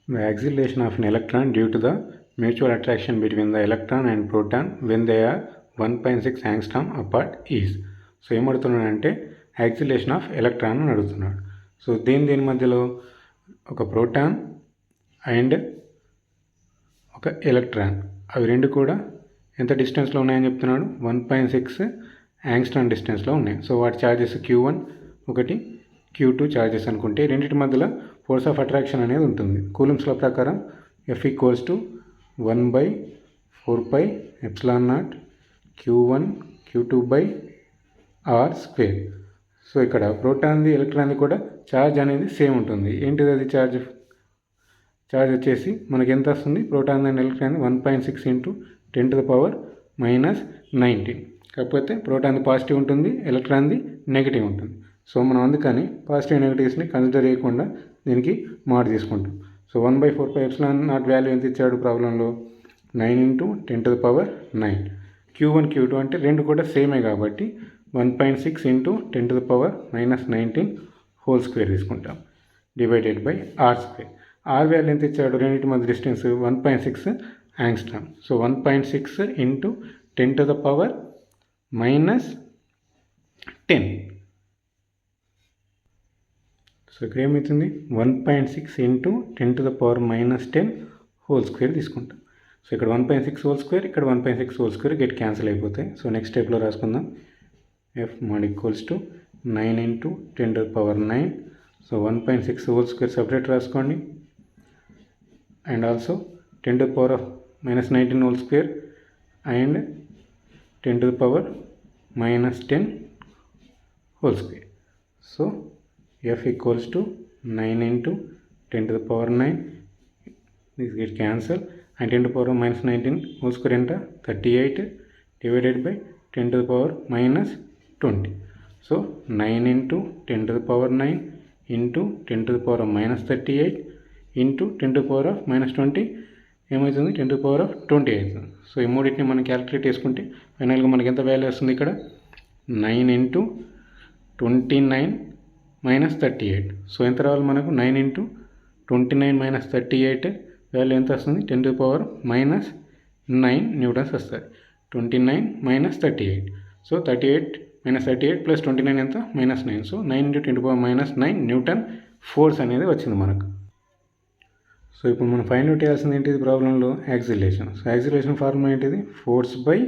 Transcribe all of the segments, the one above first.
The acceleration of an electron due to the mutual attraction between the electron and proton when they are 1.6 angstrom apart is. So ఏమడుతున్నాడంటే acceleration of electron అని అడుగుతున్నాడు. So దీని మధ్యలో ఒక proton and ఒక electron అవి రెండు కూడా ఎంత డిస్టెన్స్లో ఉన్నాయని చెప్తున్నాడు, 1.6 యాంగ్స్ట్రామ్ డిస్టెన్స్లో ఉన్నాయి. సో వాటి ఛార్జెస్ Q1 ఒకటి Q2 ఛార్జెస్ అనుకుంటే రెండింటి మధ్యలో ఫోర్స్ ఆఫ్ అట్రాక్షన్ అనేది ఉంటుంది. కూలంబ్స్ లా ప్రకారం F = 1/4πε0 Q1 Q2/r². సో ఇక్కడ ప్రోటాన్ది ఎలక్ట్రాన్ది కూడా ఛార్జ్ అనేది సేమ్ ఉంటుంది. ఏంటిది అది ఛార్జ్ వచ్చేసి మనకి ఎంత వస్తుంది, ప్రోటాన్ అండ్ ఎలక్ట్రాన్ 1.6 × 10⁻⁻19. కాకపోతే ప్రోటాన్ది పాజిటివ్ ఉంటుంది, ఎలక్ట్రాన్ది నెగిటివ్ ఉంటుంది. సో మనం అందుకని పాజిటివ్ నెగిటివ్స్ని కన్సిడర్ చేయకుండా దీనికి మాడ్ తీసుకుంటాం. సో 1/4πε0 వాల్యూ ఎంత ఇచ్చాడు ప్రాబ్లంలో, 9 × 10⁻9. Q1 Q2 అంటే రెండు కూడా సేమే కాబట్టి 1.6 × 10⁻19² తీసుకుంటాం divided by r². Are value ఎంత ఇచ్చాడు, రెండింటి మధ్య డిస్టెన్స్ 1.6 యాంగ్స్ట్రామ్. సో 1.6 × 10⁻10. సో ఇక్కడ ఏమవుతుంది, 1.6 × 10⁻10² తీసుకుంటాం. సో ఇక్కడ 1.6² ఇక్కడ 1.6² గెట్ క్యాన్సిల్ అయిపోతాయి. సో నెక్స్ట్ స్టెప్లో రాసుకుందాం. F mod = 9 × 10⁻9. సో 1.6² సపరేట్ రాసుకోండి. And also 10⁻−19² and 10⁻10². So F = 9 × 10⁻9. this get cancel and 10⁻−19² ఎంత, 38 డివైడెడ్ బై 10⁻−20. సో 9 × 10⁻9 × 10⁻−38 × 10⁻−20 ఏమవుతుంది, 10⁻20 అవుతుంది. సో ఈ మూడింటిని మనం క్యాలిక్యులేట్ చేసుకుంటే ఫైనల్గా మనకి ఎంత వాల్యూ వస్తుంది ఇక్కడ, 9 × 29−38. సో ఎంత రావాలి మనకు, 9 × 29−38 వాల్యూ ఎంత వస్తుంది, 10⁻−9 న్యూటన్స్ వస్తుంది. 29−38. సో 38 + 29 ఎంత, -9. సో 9 × 10⁻−9 న్యూటన్ ఫోర్స్ అనేది వచ్చింది మనకు. సో ఇప్పుడు మనం ఫైండ్ అవుట్ చేయాల్సింది ఏంటిది ప్రాబ్లంలో, యాక్సిలేషన్. సో యాక్సిలేషన్ ఫార్ములా ఏంటిది, ఫోర్స్ బై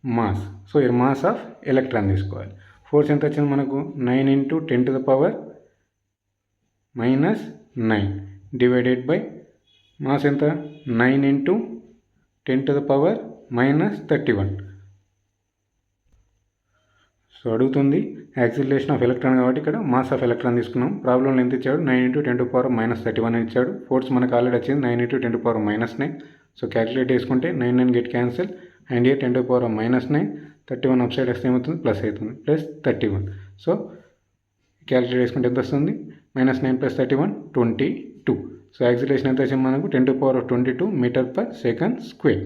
మాస్. సో ఇక్కడ మాస్ ఆఫ్ ఎలక్ట్రాన్ తీసుకోవాలి. ఫోర్స్ ఎంత వచ్చింది మనకు, 9 × 10⁻−9 డివైడెడ్ బై మాస్ ఎంత, 9 × 10⁻−31. సో అడుగుతుంది యాక్సిలరేషన్ ఆఫ్ ఎలక్ట్రాన్ కాబట్టి ఇక్కడ మాస్ ఆఫ్ ఎలక్ట్రాన్ తీసుకున్నాం. ప్రాబ్లంలో ఎంత ఇచ్చాడు, 9 × 10⁻−31 అని ఇచ్చాడు. ఫోర్స్ మనకు ఆల్రెడీ వచ్చింది 9 × 10⁻−9. సో క్యాలిక్యులేట్ చేసుకుంటే 9 get cancel and year 10⁻−9, 31 up side వస్తే ఏమవుతుంది, ప్లస్ అవుతుంది, +31. సో క్యాలిక్యులేట్ చేసుకుంటే ఎంత వస్తుంది, -9 + 31 22. సో యాక్సిలరేషన్ ఎంత వచ్చింది మనకు, 10⁻22 m/s².